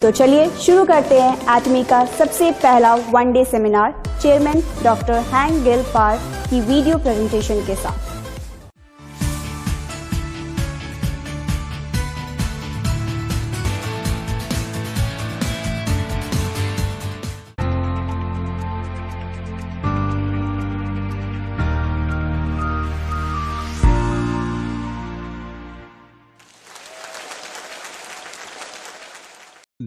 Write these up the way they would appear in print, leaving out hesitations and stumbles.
तो चलिए शुरू करते हैं एटमी का सबसे पहला वनडे सेमिनार चेयरमैन डॉक्टर हैंक गिल पार की वीडियो प्रेजेंटेशन के साथ।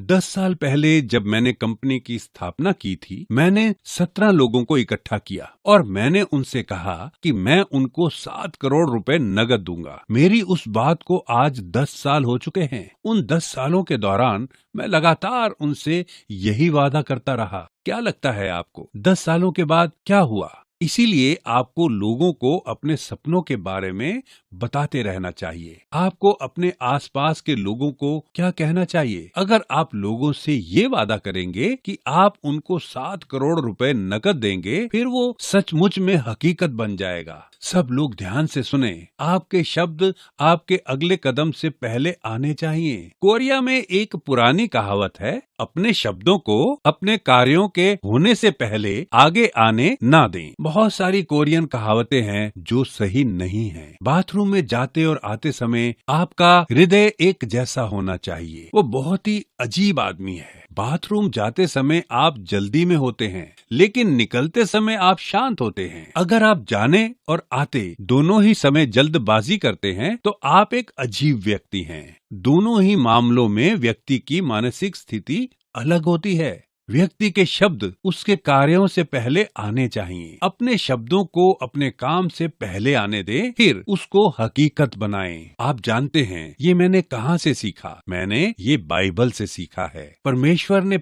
10 साल पहले जब मैंने कंपनी की स्थापना की थी, मैंने 17 लोगों को इकट्ठा किया और मैंने उनसे कहा कि मैं उनको 7 करोड़ रुपए नगद दूंगा। मेरी उस बात को आज 10 साल हो चुके हैं। उन 10 सालों के दौरान मैं लगातार उनसे यही वादा करता रहा। क्या लगता है आपको 10 सालों के बाद क्या हुआ? इसीलिए आपको लोगों को अपने सपनों के बारे में बताते रहना चाहिए। आपको अपने आसपास के लोगों को क्या कहना चाहिए? अगर आप लोगों से ये वादा करेंगे कि आप उनको 7 करोड़ रुपए नकद देंगे, फिर वो सचमुच में हकीकत बन जाएगा। सब लोग ध्यान से सुने। आपके शब्द आपके अगले कदम से पहले आने चाहिए। कोरिया में एक पुरानी कहावत है, अपने शब्दों को अपने कार्यों के होने से पहले आगे आने ना दें। बहुत सारी कोरियन कहावतें हैं जो सही नहीं हैं। बाथरूम में जाते और आते समय आपका हृदय एक जैसा होना चाहिए। वो बहुत ही अजीब आदमी है। बाथरूम जाते समय आप जल्दी में होते हैं, लेकिन निकलते समय आप शांत होते हैं। अगर आप जाने और आते दोनों ही समय जल्दबाजी करते हैं, तो आप एक अजीब व्यक्ति हैं। दोनों ही मामलों में व्यक्ति की मानसिक स्थिति अलग होती है। व्यक्ति के शब्द उसके कार्यों से पहले आने चाहिए। अपने शब्दों को अपने काम से पहले आने दें, फिर उसको हकीकत बनाएं। आप जानते हैं ये मैंने कहाँ से सीखा? मैंने ये बाइबल से सीखा है। परमेश्वर ने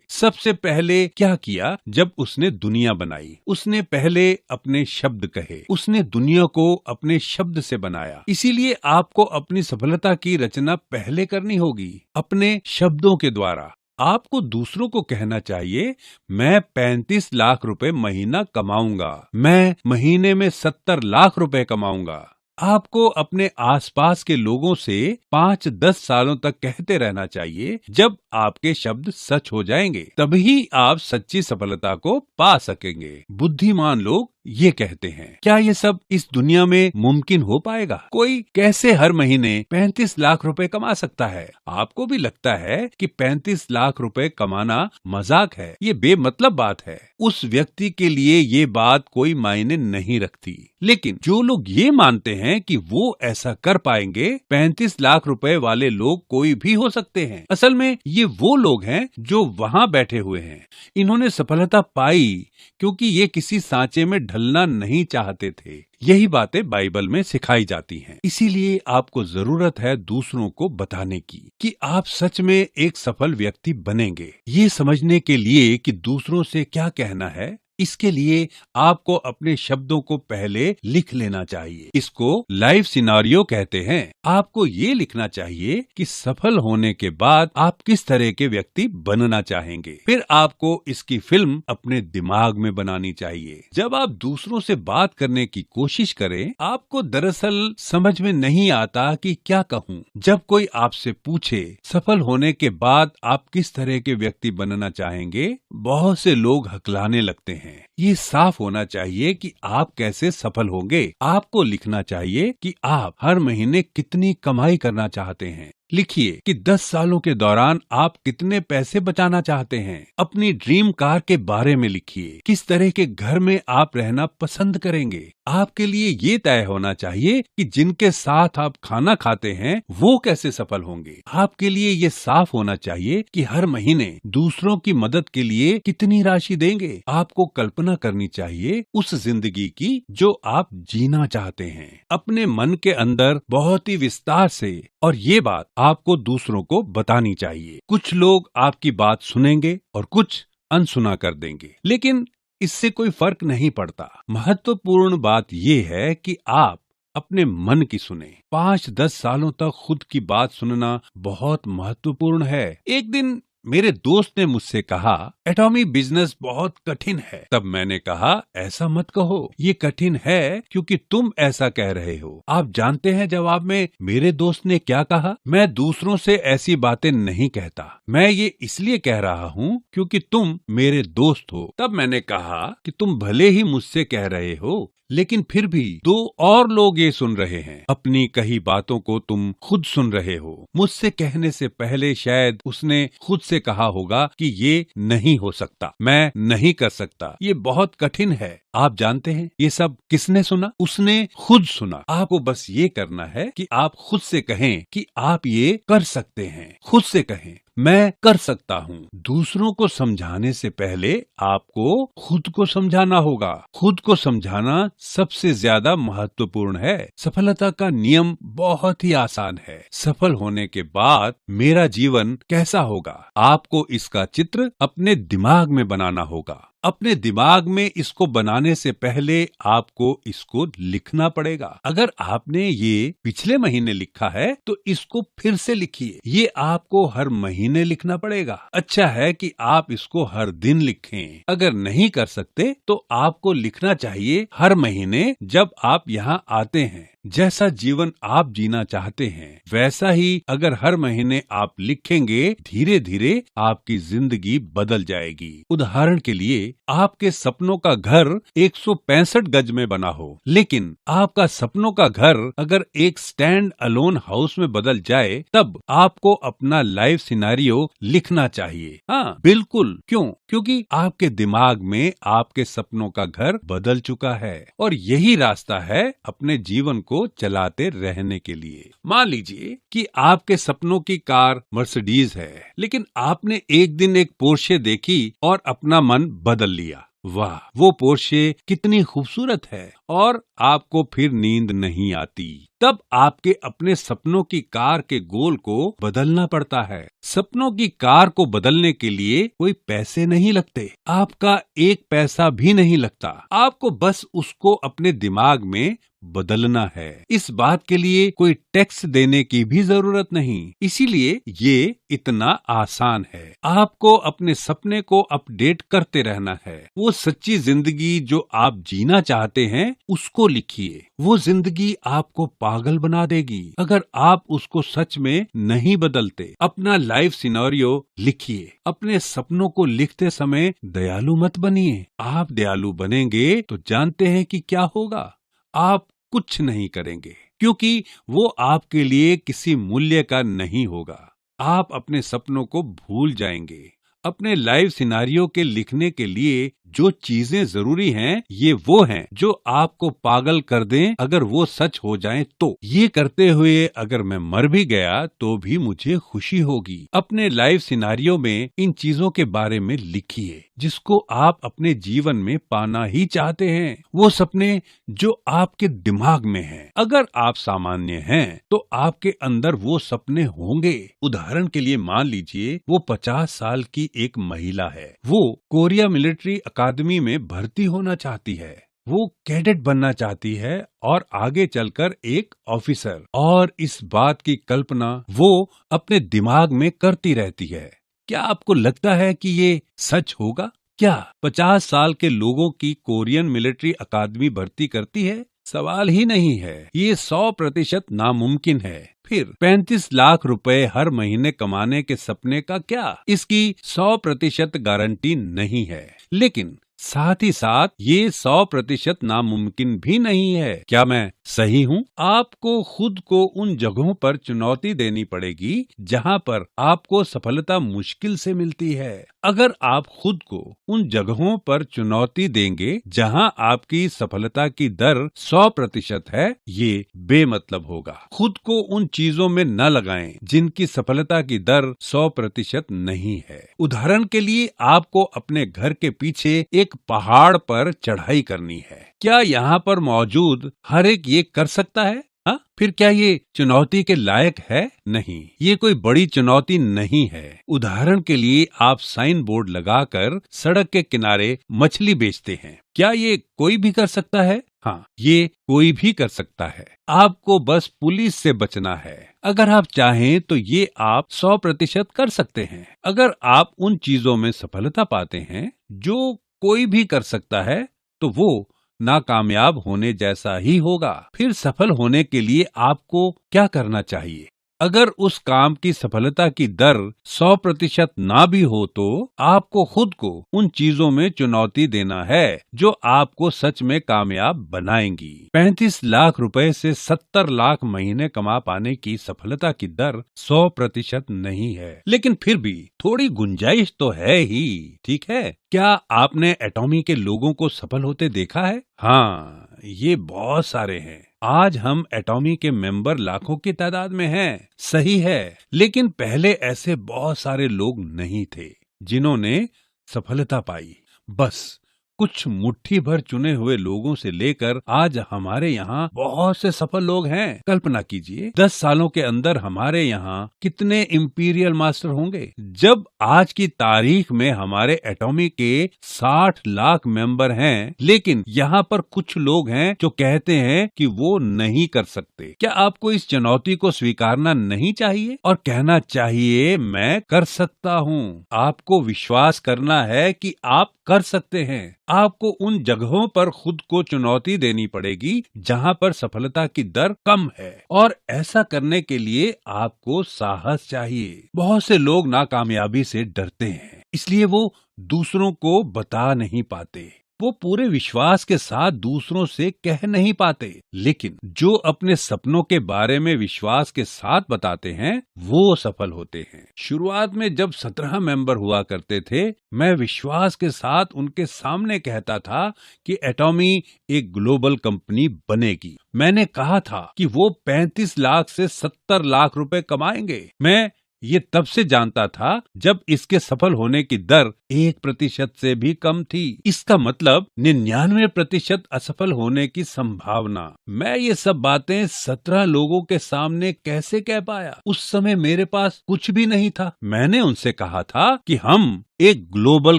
सबसे पहले क्या किया? जब उसने दुनिया बनाई, उसने पहले अपने शब्द कहे। उसने दुनिया को अपने शब्द से बनाया। इसीलिए आपको अपनी सफलता की रचना पहले करनी होगी, अपने शब्दों के द्वारा। आपको दूसरों को कहना चाहिए, मैं 35 लाख रुपए महीना कमाऊंगा, मैं महीने में 70 लाख रुपए कमाऊंगा। आपको अपने आसपास के लोगों से 5-10 सालों तक कहते रहना चाहिए। जब आपके शब्द सच हो जाएंगे, तभी आप सच्ची सफलता को पा सकेंगे। बुद्धिमान लोग ये कहते हैं। क्या ये सब इस दुनिया में मुमकिन हो पाएगा? कोई कैसे हर महीने 35 लाख रुपए कमा सकता है? आपको भी लगता है कि 35 लाख रुपए कमाना मजाक है, ये बेमतलब बात है। उस व्यक्ति के लिए ये बात कोई मायने नहीं रखती। लेकिन जो लोग ये मानते हैं कि वो ऐसा कर पाएंगे, 35 लाख रुपए वाले लोग कोई भी हो सकते हैं। असल में ये वो लोग हैं जो वहाँ बैठे हुए हैं। इन्होंने सफलता पाई क्योंकि ये किसी सांचे में ढलना नहीं चाहते थे। यही बातें बाइबल में सिखाई जाती हैं। इसीलिए आपको जरूरत है दूसरों को बताने की कि आप सच में एक सफल व्यक्ति बनेंगे। ये समझने के लिए कि दूसरों से क्या कहना है, इसके लिए आपको अपने शब्दों को पहले लिख लेना चाहिए। इसको लाइव सिनारियो कहते हैं। आपको ये लिखना चाहिए कि सफल होने के बाद आप किस तरह के व्यक्ति बनना चाहेंगे। फिर आपको इसकी फिल्म अपने दिमाग में बनानी चाहिए। जब आप दूसरों से बात करने की कोशिश करें, आपको दरअसल समझ में नहीं आता कि क्या कहूँ। जब कोई आपसे पूछे सफल होने के बाद आप किस तरह के व्यक्ति बनना चाहेंगे, बहुत से लोग हकलाने लगते हैं। ये साफ होना चाहिए कि आप कैसे सफल होंगे। आपको लिखना चाहिए कि आप हर महीने कितनी कमाई करना चाहते हैं। लिखिए कि 10 सालों के दौरान आप कितने पैसे बचाना चाहते हैं। अपनी ड्रीम कार के बारे में लिखिए। किस तरह के घर में आप रहना पसंद करेंगे। आपके लिए ये तय होना चाहिए कि जिनके साथ आप खाना खाते हैं वो कैसे सफल होंगे। आपके लिए ये साफ होना चाहिए कि हर महीने दूसरों की मदद के लिए कितनी राशि देंगे। आपको कल्पना करनी चाहिए उस जिंदगी की जो आप जीना चाहते हैं, अपने मन के अंदर बहुत ही विस्तार से। और ये बात आपको दूसरों को बतानी चाहिए। कुछ लोग आपकी बात सुनेंगे और कुछ अनसुना कर देंगे, लेकिन इससे कोई फर्क नहीं पड़ता। महत्वपूर्ण बात ये है कि आप अपने मन की सुने। 5-10 सालों तक खुद की बात सुनना बहुत महत्वपूर्ण है। एक दिन मेरे दोस्त ने मुझसे कहा एटॉमी बिजनेस बहुत कठिन है। तब मैंने कहा ऐसा मत कहो, ये कठिन है क्योंकि तुम ऐसा कह रहे हो। आप जानते हैं जवाब में मेरे दोस्त ने क्या कहा? मैं दूसरों से ऐसी बातें नहीं कहता, मैं ये इसलिए कह रहा हूँ क्योंकि तुम मेरे दोस्त हो। तब मैंने कहा कि तुम भले ही मुझसे कह रहे हो, लेकिन फिर भी 2 और लोग ये सुन रहे हैं। अपनी कही बातों को तुम खुद सुन रहे हो। मुझसे कहने से पहले शायद उसने खुद से कहा होगा कि ये नहीं हो सकता, मैं नहीं कर सकता, ये बहुत कठिन है। आप जानते हैं ये सब किसने सुना? उसने खुद सुना। आपको बस ये करना है कि आप खुद से कहें कि आप ये कर सकते हैं। खुद से कहें मैं कर सकता हूँ। दूसरों को समझाने से पहले आपको खुद को समझाना होगा। खुद को समझाना सबसे ज्यादा महत्वपूर्ण है। सफलता का नियम बहुत ही आसान है। सफल होने के बाद मेरा जीवन कैसा होगा, आपको इसका चित्र अपने दिमाग में बनाना होगा। अपने दिमाग में इसको बनाने से पहले आपको इसको लिखना पड़ेगा। अगर आपने ये पिछले महीने लिखा है तो इसको फिर से लिखिए। ये आपको हर महीने लिखना पड़ेगा। अच्छा है कि आप इसको हर दिन लिखें। अगर नहीं कर सकते तो आपको लिखना चाहिए हर महीने जब आप यहाँ आते हैं। जैसा जीवन आप जीना चाहते हैं वैसा ही अगर हर महीने आप लिखेंगे, धीरे धीरे आपकी जिंदगी बदल जाएगी। उदाहरण के लिए आपके सपनों का घर 165 गज में बना हो, लेकिन आपका सपनों का घर अगर एक स्टैंड अलोन हाउस में बदल जाए, तब आपको अपना लाइफ सिनेरियो लिखना चाहिए। हाँ बिल्कुल। क्यों? क्योंकि आपके दिमाग में आपके सपनों का घर बदल चुका है और यही रास्ता है अपने जीवन को चलाते रहने के लिए। मान लीजिए कि आपके सपनों की कार मर्सिडीज है, लेकिन आपने एक दिन एक पोर्शे देखी और अपना मन बदल लिया। वाह, वो पोर्शे कितनी खूबसूरत है और आपको फिर नींद नहीं आती। तब आपके अपने सपनों की कार के गोल को बदलना पड़ता है। सपनों की कार को बदलने के लिए कोई पैसे नहीं लगते, आपका 1 पैसा भी नहीं लगता। आपको बस उसको अपने दिमाग में बदलना है। इस बात के लिए कोई टैक्स देने की भी जरूरत नहीं, इसीलिए ये इतना आसान है। आपको अपने सपने को अपडेट करते रहना है। वो सच्ची जिंदगी जो आप जीना चाहते हैं उसको लिखिए। वो जिंदगी आपको पागल बना देगी अगर आप उसको सच में नहीं बदलते। अपना लाइफ सिनेरियो लिखिए। अपने सपनों को लिखते समय दयालु मत बनिए। आप दयालु बनेंगे तो जानते हैं कि क्या होगा? आप कुछ नहीं करेंगे क्योंकि वो आपके लिए किसी मूल्य का नहीं होगा। आप अपने सपनों को भूल जाएंगे। अपने लाइफ सिनेरियो के लिखने के लिए जो चीजें जरूरी हैं, ये वो हैं जो आपको पागल कर दें अगर वो सच हो जाएं तो। ये करते हुए अगर मैं मर भी गया तो भी मुझे खुशी होगी। अपने लाइफ सिनेरियो में इन चीजों के बारे में लिखिए जिसको आप अपने जीवन में पाना ही चाहते हैं। वो सपने जो आपके दिमाग में हैं। अगर आप सामान्य हैं तो आपके अंदर वो सपने होंगे। उदाहरण के लिए मान लीजिए वो 50 साल की एक महिला है। वो कोरिया मिलिट्री अकादमी में भर्ती होना चाहती है। वो कैडेट बनना चाहती है और आगे चलकर एक ऑफिसर। और इस बात की कल्पना वो अपने दिमाग में करती रहती है। क्या आपको लगता है कि ये सच होगा? क्या 50 साल के लोगों की कोरियन मिलिट्री अकादमी भर्ती करती है? सवाल ही नहीं है। ये 100% नामुमकिन है। फिर 35 लाख रुपए हर महीने कमाने के सपने का क्या? इसकी 100% गारंटी नहीं है, लेकिन साथ ही साथ ये 100% नामुमकिन भी नहीं है। क्या मैं सही हूँ? आपको खुद को उन जगहों पर चुनौती देनी पड़ेगी जहाँ पर आपको सफलता मुश्किल से मिलती है। अगर आप खुद को उन जगहों पर चुनौती देंगे जहाँ आपकी सफलता की दर 100% है, ये बेमतलब होगा। खुद को उन चीजों में न लगाएं जिनकी सफलता की दर 100% नहीं है। उदाहरण के लिए आपको अपने घर के पीछे एक पहाड़ पर चढ़ाई करनी है। क्या यहाँ पर मौजूद हर एक ये कर सकता है? हाँ, फिर क्या ये चुनौती के लायक है? नहीं, ये कोई बड़ी चुनौती नहीं है। उदाहरण के लिए आप साइन बोर्ड लगाकर सड़क के किनारे मछली बेचते हैं। क्या ये कोई भी कर सकता है? हाँ, ये कोई भी कर सकता है। आपको बस पुलिस से बचना है। अगर आप चाहें तो ये आप 100% कर सकते हैं। अगर आप उन चीजों में सफलता पाते हैं जो कोई भी कर सकता है, तो वो नाकामयाब होने जैसा ही होगा। फिर सफल होने के लिए आपको क्या करना चाहिए? अगर उस काम की सफलता की दर 100% ना भी हो तो आपको खुद को उन चीजों में चुनौती देना है जो आपको सच में कामयाब बनाएंगी। 35 लाख रुपए से 70 लाख महीने कमा पाने की सफलता की दर 100% नहीं है, लेकिन फिर भी थोड़ी गुंजाइश तो है ही, ठीक है? क्या आपने एटॉमी के लोगों को सफल होते देखा है? हाँ, ये बहुत सारे हैं। आज हम एटॉमी के मेंबर लाखों की तादाद में हैं, सही है, लेकिन पहले ऐसे बहुत सारे लोग नहीं थे जिन्होंने सफलता पाई। बस कुछ मुट्ठी भर चुने हुए लोगों से लेकर आज हमारे यहाँ बहुत से सफल लोग हैं। कल्पना कीजिए 10 सालों के अंदर हमारे यहाँ कितने इंपीरियल मास्टर होंगे। जब आज की तारीख में हमारे एटॉमी के 60 लाख मेंबर हैं, लेकिन यहाँ पर कुछ लोग हैं जो कहते हैं कि वो नहीं कर सकते। क्या आपको इस चुनौती को स्वीकारना नहीं चाहिए और कहना चाहिए मैं कर सकता हूँ? आपको विश्वास करना है कि आप कर सकते हैं। आपको उन जगहों पर खुद को चुनौती देनी पड़ेगी जहां पर सफलता की दर कम है, और ऐसा करने के लिए आपको साहस चाहिए। बहुत से लोग नाकामयाबी से डरते हैं, इसलिए वो दूसरों को बता नहीं पाते। वो पूरे विश्वास के साथ दूसरों से कह नहीं पाते, लेकिन जो अपने सपनों के बारे में विश्वास के साथ बताते हैं वो सफल होते हैं। शुरुआत में जब 17 मेंबर हुआ करते थे, मैं विश्वास के साथ उनके सामने कहता था कि एटॉमी एक ग्लोबल कंपनी बनेगी। मैंने कहा था कि वो 35 लाख से 70 लाख रुपए कमाएंगे। मैं ये तब से जानता था जब इसके सफल होने की दर 1% से भी कम थी। इसका मतलब 99% असफल होने की संभावना। मैं ये सब बातें 17 लोगों के सामने कैसे कह पाया? उस समय मेरे पास कुछ भी नहीं था। मैंने उनसे कहा था कि हम एक ग्लोबल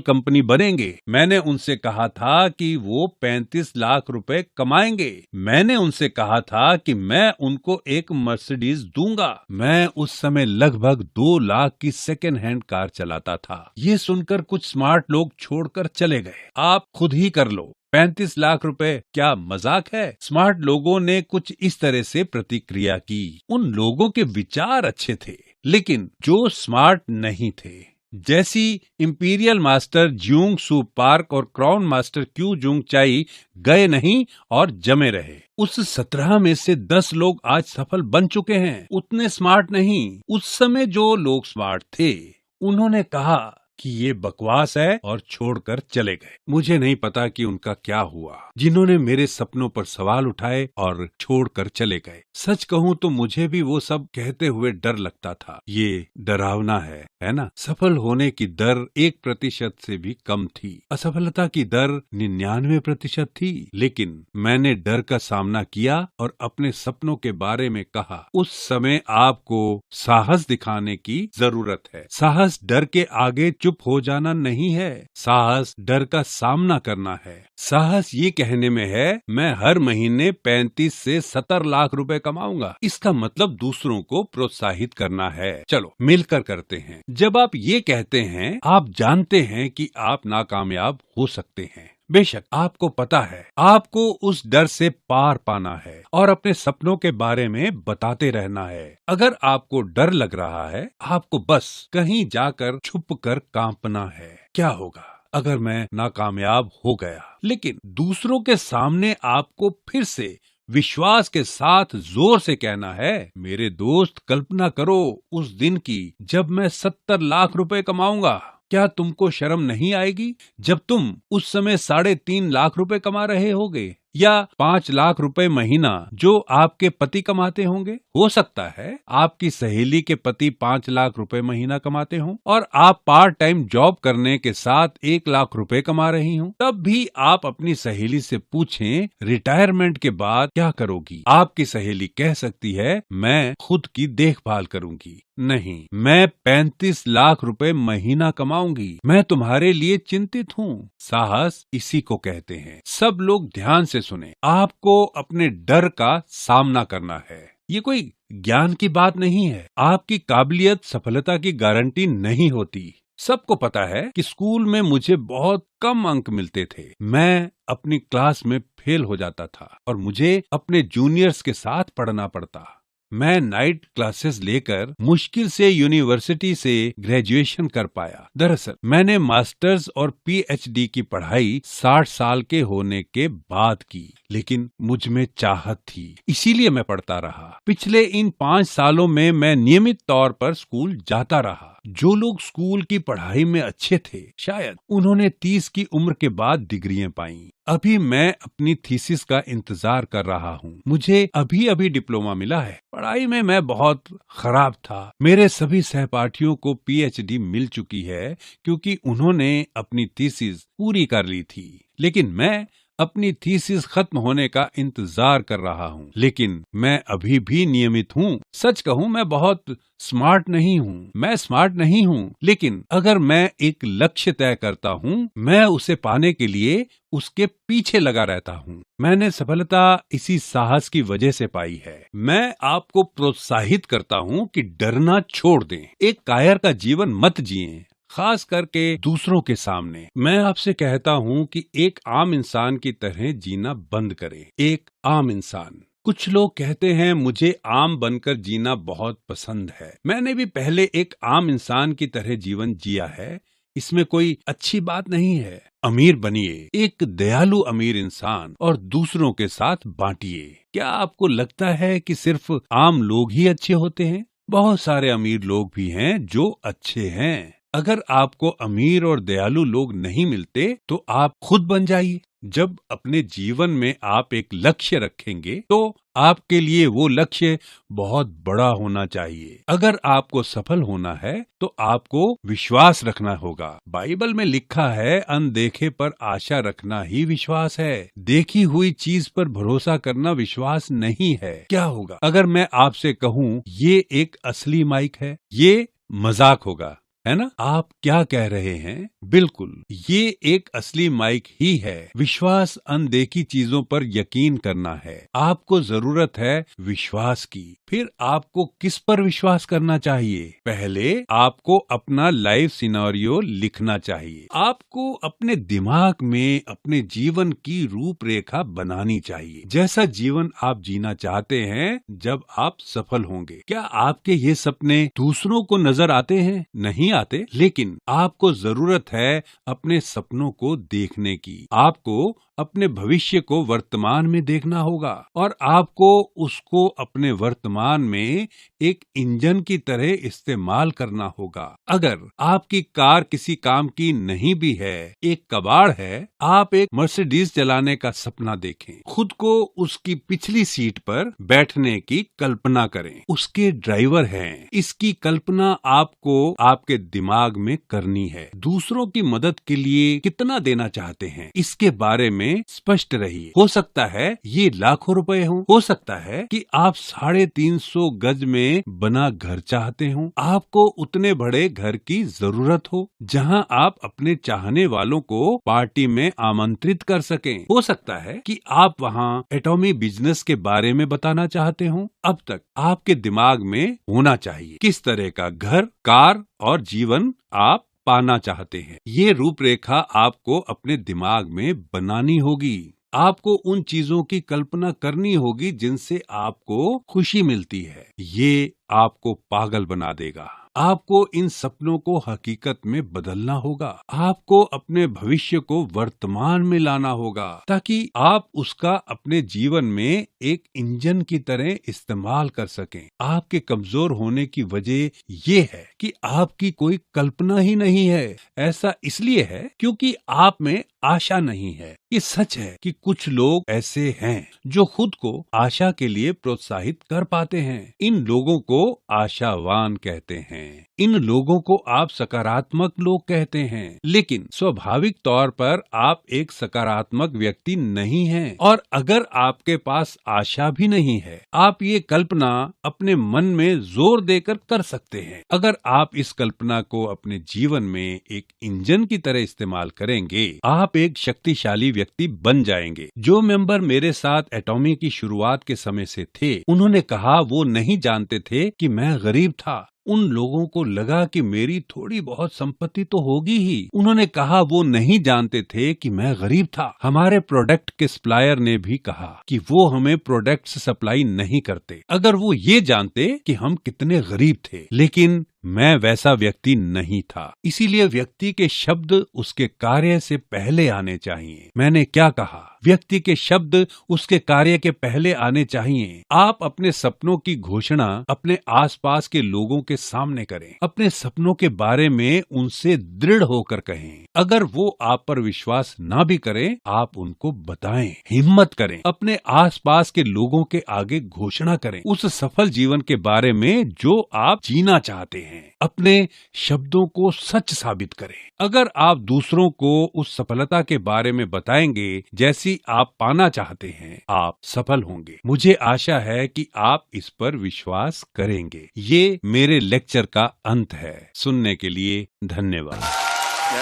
कंपनी बनेंगे। मैंने उनसे कहा था कि वो 35 लाख रुपए कमाएंगे। मैंने उनसे कहा था कि मैं उनको एक मर्सिडीज दूंगा। मैं उस समय लगभग 2 लाख की सेकेंड हैंड कार चलाता था। ये सुनकर कुछ स्मार्ट लोग छोड़कर चले गए। आप खुद ही कर लो। 35 लाख रुपए क्या मजाक है? स्मार्ट लोगों ने कुछ इस तरह से प्रतिक्रिया की। उन लोगों के विचार अच्छे थे, लेकिन जो स्मार्ट नहीं थे। जैसी इंपीरियल मास्टर ज्यूंग सू पार्क और क्राउन मास्टर क्यू जुंग चाई गए नहीं और जमे रहे। उस 17 में से 10 लोग आज सफल बन चुके हैं। उतने स्मार्ट नहीं। उस समय जो लोग स्मार्ट थे उन्होंने कहा कि ये बकवास है और छोड़कर चले गए। मुझे नहीं पता कि उनका क्या हुआ, जिन्होंने मेरे सपनों पर सवाल उठाए और छोड़कर चले गए। सच कहूं तो मुझे भी वो सब कहते हुए डर लगता था। ये डरावना है ना? सफल होने की दर 1% से भी कम थी। असफलता की दर 99% थी। लेकिन मैंने डर का सामना किया और अपने सपनों के बारे में कहा। उस समय आपको साहस दिखाने की जरूरत है। साहस डर के आगे चुप हो जाना नहीं है। साहस डर का सामना करना है। साहस ये कहने में है मैं हर महीने 35 से 70 लाख रुपए कमाऊंगा। इसका मतलब दूसरों को प्रोत्साहित करना है। चलो मिलकर करते हैं। जब आप ये कहते हैं, आप जानते हैं कि आप नाकामयाब हो सकते हैं। बेशक आपको पता है, आपको उस डर से पार पाना है और अपने सपनों के बारे में बताते रहना है। अगर आपको डर लग रहा है, आपको बस कहीं जाकर छुपकर कांपना है। क्या होगा अगर मैं नाकामयाब हो गया? लेकिन दूसरों के सामने आपको फिर से विश्वास के साथ जोर से कहना है, मेरे दोस्त कल्पना करो उस दिन की जब मैं 70 लाख रुपए कमाऊंगा। क्या तुमको शर्म नहीं आएगी जब तुम उस समय 3.5 लाख रुपए कमा रहे होगे? या 5 लाख रुपए महीना जो आपके पति कमाते होंगे। हो सकता है आपकी सहेली के पति 5 लाख रुपए महीना कमाते हों और आप पार्ट टाइम जॉब करने के साथ 1 लाख रुपए कमा रही हों। तब भी आप अपनी सहेली से पूछें, रिटायरमेंट के बाद क्या करोगी? आपकी सहेली कह सकती है, मैं खुद की देखभाल करूंगी। नहीं, मैं 35 लाख रुपए महीना कमाऊंगी। मैं तुम्हारे लिए चिंतित हूँ। साहस इसी को कहते हैं। सब लोग ध्यान से सुने। आपको अपने डर का सामना करना है। ये कोई ज्ञान की बात नहीं है। आपकी काबिलियत सफलता की गारंटी नहीं होती। सबको पता है कि स्कूल में मुझे बहुत कम अंक मिलते थे। मैं अपनी क्लास में फेल हो जाता था और मुझे अपने जूनियर्स के साथ पढ़ना पड़ता। मैं नाइट क्लासेस लेकर मुश्किल से यूनिवर्सिटी से ग्रेजुएशन कर पाया। दरअसल मैंने मास्टर्स और पीएचडी की पढ़ाई 60 साल के होने के बाद की, लेकिन मुझ में चाहत थी, इसीलिए मैं पढ़ता रहा। पिछले इन 5 सालों में मैं नियमित तौर पर स्कूल जाता रहा। जो लोग स्कूल की पढ़ाई में अच्छे थे, शायद उन्होंने 30 की उम्र के बाद डिग्रियां पाई। अभी मैं अपनी थीसिस का इंतजार कर रहा हूँ। मुझे अभी अभी डिप्लोमा मिला है। पढ़ाई में मैं बहुत खराब था। मेरे सभी सहपाठियों को पीएचडी मिल चुकी है क्योंकि उन्होंने अपनी थीसिस पूरी कर ली थी, लेकिन मैं अपनी थीसिस खत्म होने का इंतजार कर रहा हूँ। लेकिन मैं अभी भी नियमित हूँ। सच कहूँ, मैं बहुत स्मार्ट नहीं हूँ। मैं स्मार्ट नहीं हूँ, लेकिन अगर मैं एक लक्ष्य तय करता हूँ, मैं उसे पाने के लिए उसके पीछे लगा रहता हूँ। मैंने सफलता इसी साहस की वजह से पाई है। मैं आपको प्रोत्साहित करता हूँ कि डरना छोड़ दें। एक कायर का जीवन मत जिएं, खास करके दूसरों के सामने। मैं आपसे कहता हूँ कि एक आम इंसान की तरह जीना बंद करें। एक आम इंसान। कुछ लोग कहते हैं, मुझे आम बनकर जीना बहुत पसंद है। मैंने भी पहले एक आम इंसान की तरह जीवन जिया है। इसमें कोई अच्छी बात नहीं है। अमीर बनिए, एक दयालु अमीर इंसान, और दूसरों के साथ बांटिए। क्या आपको लगता है कि सिर्फ आम लोग ही अच्छे होते हैं? बहुत सारे अमीर लोग भी हैं जो अच्छे हैं। अगर आपको अमीर और दयालु लोग नहीं मिलते तो आप खुद बन जाइए। जब अपने जीवन में आप एक लक्ष्य रखेंगे तो आपके लिए वो लक्ष्य बहुत बड़ा होना चाहिए। अगर आपको सफल होना है तो आपको विश्वास रखना होगा। बाइबल में लिखा है, अनदेखे पर आशा रखना ही विश्वास है। देखी हुई चीज पर भरोसा करना विश्वास नहीं है। क्या होगा अगर मैं आपसे कहूँ ये एक असली माइक है? ये मजाक होगा, है ना? आप क्या कह रहे हैं? बिल्कुल, ये एक असली माइक ही है। विश्वास अनदेखी चीजों पर यकीन करना है। आपको जरूरत है विश्वास की। फिर आपको किस पर विश्वास करना चाहिए? पहले आपको अपना लाइफ सिनेरियो लिखना चाहिए। आपको अपने दिमाग में अपने जीवन की रूपरेखा बनानी चाहिए। जैसा जीवन आप जीना चाहते हैं जब आप सफल होंगे। क्या आपके ये सपने दूसरों को नजर आते हैं? नहीं आते, लेकिन आपको जरूरत है अपने सपनों को देखने की। आपको अपने भविष्य को वर्तमान में देखना होगा और आपको उसको अपने वर्तमान में एक इंजन की तरह इस्तेमाल करना होगा। अगर आपकी कार किसी काम की नहीं भी है, एक कबाड़ है, आप एक मर्सिडीज चलाने का सपना देखें। खुद को उसकी पिछली सीट पर बैठने की कल्पना करें। उसके ड्राइवर हैं। इसकी कल्पना आपको आपके दिमाग में करनी है। दूसरों की मदद के लिए कितना देना चाहते हैं, इसके बारे में स्पष्ट रहिए। हो सकता है ये लाखों रुपए हो सकता है कि आप 350 गज में बना घर चाहते हो। आपको उतने बड़े घर की जरूरत हो जहां आप अपने चाहने वालों को पार्टी में आमंत्रित कर सकें। हो सकता है कि आप वहां एटॉमी बिजनेस के बारे में बताना चाहते हो। अब तक आपके दिमाग में होना चाहिए किस तरह का घर, कार और जीवन आप पाना चाहते हैं। ये रूपरेखा आपको अपने दिमाग में बनानी होगी। आपको उन चीजों की कल्पना करनी होगी जिनसे आपको खुशी मिलती है। ये आपको पागल बना देगा। आपको इन सपनों को हकीकत में बदलना होगा। आपको अपने भविष्य को वर्तमान में लाना होगा ताकि आप उसका अपने जीवन में एक इंजन की तरह इस्तेमाल कर सकें। आपके कमजोर होने की वजह ये है कि आपकी कोई कल्पना ही नहीं है। ऐसा इसलिए है क्योंकि आप में आशा नहीं है। ये सच है कि कुछ लोग ऐसे हैं जो खुद को आशा के लिए प्रोत्साहित कर पाते हैं। इन लोगों को आशावान कहते हैं। इन लोगों को आप सकारात्मक लोग कहते हैं। लेकिन स्वाभाविक तौर पर आप एक सकारात्मक व्यक्ति नहीं हैं। और अगर आपके पास आशा भी नहीं है, आप ये कल्पना अपने मन में जोर देकर कर सकते हैं। अगर आप इस कल्पना को अपने जीवन में एक इंजन की तरह इस्तेमाल करेंगे, आप एक शक्तिशाली व्यक्ति बन जाएंगे। जो मेंबर मेरे साथ एटॉमी की शुरुआत के समय से थे, उन्होंने कहा वो नहीं जानते थे कि मैं गरीब था। उन लोगों को लगा कि मेरी थोड़ी बहुत संपत्ति तो होगी ही। उन्होंने कहा वो नहीं जानते थे कि मैं गरीब था। हमारे प्रोडक्ट के सप्लायर ने भी कहा कि वो हमें प्रोडक्ट्स सप्लाई नहीं करते। अगर वो ये जानते कि हम कितने गरीब थे, लेकिन मैं वैसा व्यक्ति नहीं था। इसीलिए व्यक्ति के शब्द उसके कार्य से पहले आने चाहिए। मैंने क्या कहा? व्यक्ति के शब्द उसके कार्य के पहले आने चाहिए। आप अपने सपनों की घोषणा अपने आसपास के लोगों के सामने करें। अपने सपनों के बारे में उनसे दृढ़ होकर कहें। अगर वो आप पर विश्वास ना भी करें, आप उनको बताएं। हिम्मत करें। अपने आसपास के लोगों के आगे घोषणा करें उस सफल जीवन के बारे में जो आप जीना चाहते हैं। अपने शब्दों को सच साबित करें। अगर आप दूसरों को उस सफलता के बारे में बताएंगे जैसी आप पाना चाहते हैं, आप सफल होंगे। मुझे आशा है कि आप इस पर विश्वास करेंगे। ये मेरे लेक्चर का अंत है। सुनने के लिए धन्यवाद।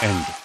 एंड